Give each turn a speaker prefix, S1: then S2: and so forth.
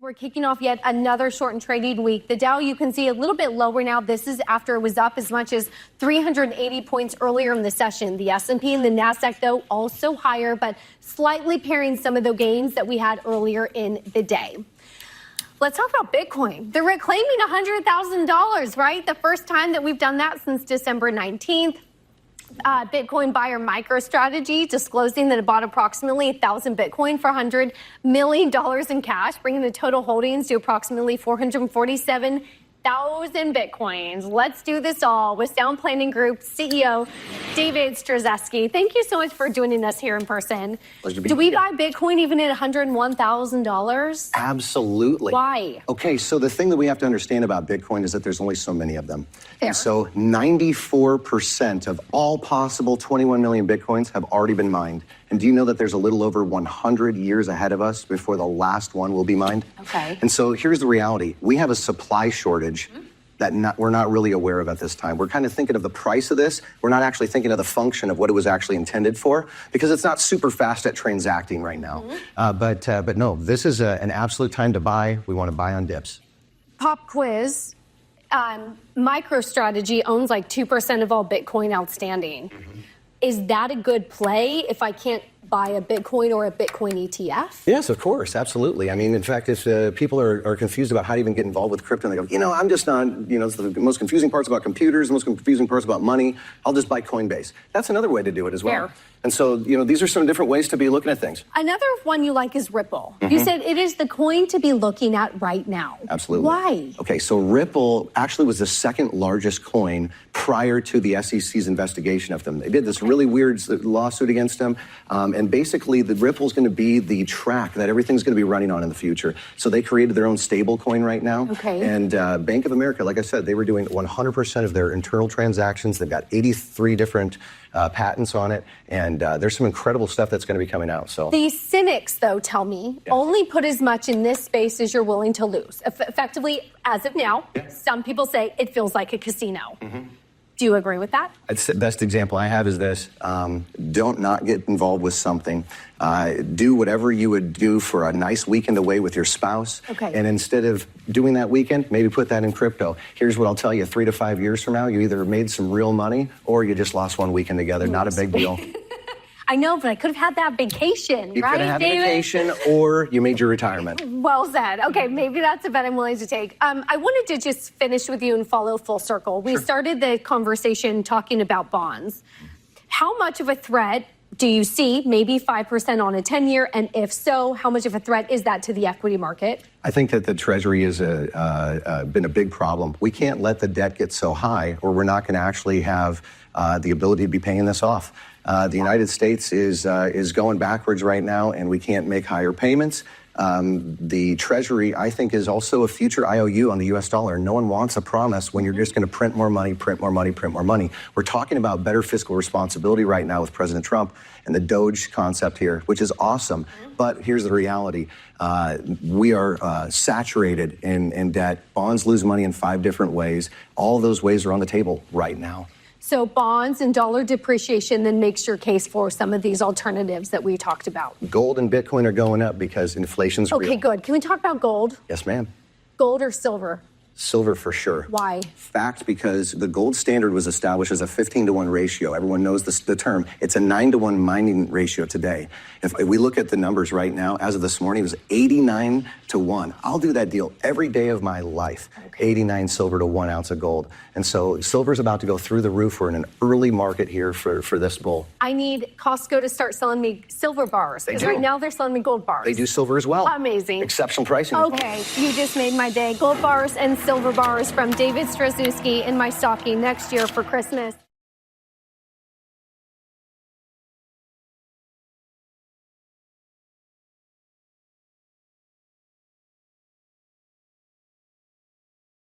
S1: We're kicking off yet another shortened trading week. The Dow, you can see a little bit lower now. This is after it was up as much as 380 points earlier in the session. The S&P and the NASDAQ, though, also higher, but slightly pairing some of the gains that we had earlier in the day. Let's talk about Bitcoin. They're reclaiming $100,000, right? The first time that we've done that since December 19th. Bitcoin buyer MicroStrategy disclosing that it bought approximately 1,000 Bitcoin for $100 million in cash, bringing the total holdings to approximately 447,000 Bitcoins. Let's do this all with Sound Planning Group CEO David Stryzewski. Thank you so much for joining us here in person.
S2: Pleasure to be
S1: Do we
S2: here.
S1: buy Bitcoin even at $101,000?
S2: Absolutely.
S1: Why?
S2: Okay, so the thing that we have to understand about Bitcoin is that there's only so many of them.
S1: Fair.
S2: And so 94% of all possible 21 million Bitcoins have already been mined. And do you know that there's a little over 100 years ahead of us before the last one will be mined?
S1: Okay.
S2: And so here's the reality. We have a supply shortage that we're not really aware of at this time. We're kind of thinking of the price of this. We're not actually thinking of the function of what it was actually intended for, because it's not super fast at transacting right now. But no, this is an absolute time to buy. We want to buy on dips.
S1: Pop quiz. MicroStrategy owns like 2% of all Bitcoin outstanding. Is that a good play if I can't buy a Bitcoin or a Bitcoin ETF?
S2: Yes, of course, absolutely. I mean, in fact, if people are confused about how to even get involved with crypto, and they go, I'm just not, it's the most confusing parts about computers, the most confusing parts about money, I'll just buy Coinbase. That's another way to do it as well.
S1: Fair.
S2: And so, these are some different ways to be looking at things.
S1: Another one you like is Ripple. You said it is the coin to be looking at right now.
S2: Absolutely.
S1: Why?
S2: Okay, so Ripple actually was the second largest coin prior to the SEC's investigation of them. They did this really weird lawsuit against them, and basically the Ripple's going to be the track that everything's going to be running on in the future. So they created their own stable coin right now.
S1: Okay.
S2: And Bank of America, like I said, they were doing 100% of their internal transactions. They've got 83 different patents on it, and there's some incredible stuff that's going to be coming out. So
S1: The cynics, though, tell me, only put as much in this space as you're willing to lose. Effectively, as of now, some people say it feels like a casino. Do you agree with that?
S2: It's the best example I have is this. Don't not get involved with something. Do whatever you would do for a nice weekend away with your spouse.
S1: Okay.
S2: And instead of doing that weekend, maybe put that in crypto. Here's what I'll tell you. 3 to 5 years from now, you either made some real money or you just lost one weekend together. Not a big deal.
S1: I know, but I could have had that vacation,
S2: You
S1: right,
S2: could have had a
S1: David?
S2: vacation or you made your retirement.
S1: Well said. Okay, maybe that's a bet I'm willing to take. I wanted to just finish with you and follow full circle. We started the conversation talking about bonds. How much of a threat do you see, maybe 5% on a 10-year? And if so, how much of a threat is that to the equity market?
S2: I think that the Treasury has been a big problem. We can't let the debt get so high or we're not going to actually have the ability to be paying this off. The United States is going backwards right now, and we can't make higher payments. The Treasury, I think, is also a future IOU on the U.S. dollar. No one wants a promise when you're just going to print more money, print more money, print more money. We're talking about better fiscal responsibility right now with President Trump and the Doge concept here, which is awesome. But here's the reality. We are saturated in debt. Bonds lose money in 5 different ways. All those ways are on the table right now.
S1: So bonds and dollar depreciation then makes your case for some of these alternatives that we talked about.
S2: Gold and Bitcoin are going up because inflation's real.
S1: Okay, good. Can we talk about gold?
S2: Yes, ma'am.
S1: Gold or silver?
S2: Silver for sure.
S1: Why?
S2: Fact, because the gold standard was established as a 15-to-1 ratio. Everyone knows the term. It's a 9-to-1 mining ratio today. If we look at the numbers right now, as of this morning, it was 89-to-1. I'll do that deal every day of my life. 89 silver to 1 ounce of gold. And so silver's about to go through the roof. We're in an early market here for this bull.
S1: I need Costco to start selling me silver bars. Because right now they're selling me gold bars.
S2: They do silver as well.
S1: Amazing.
S2: Exceptional pricing.
S1: Okay, you just made my day. Gold bars and silver bars from David Stryzewski in my stocking next year for Christmas.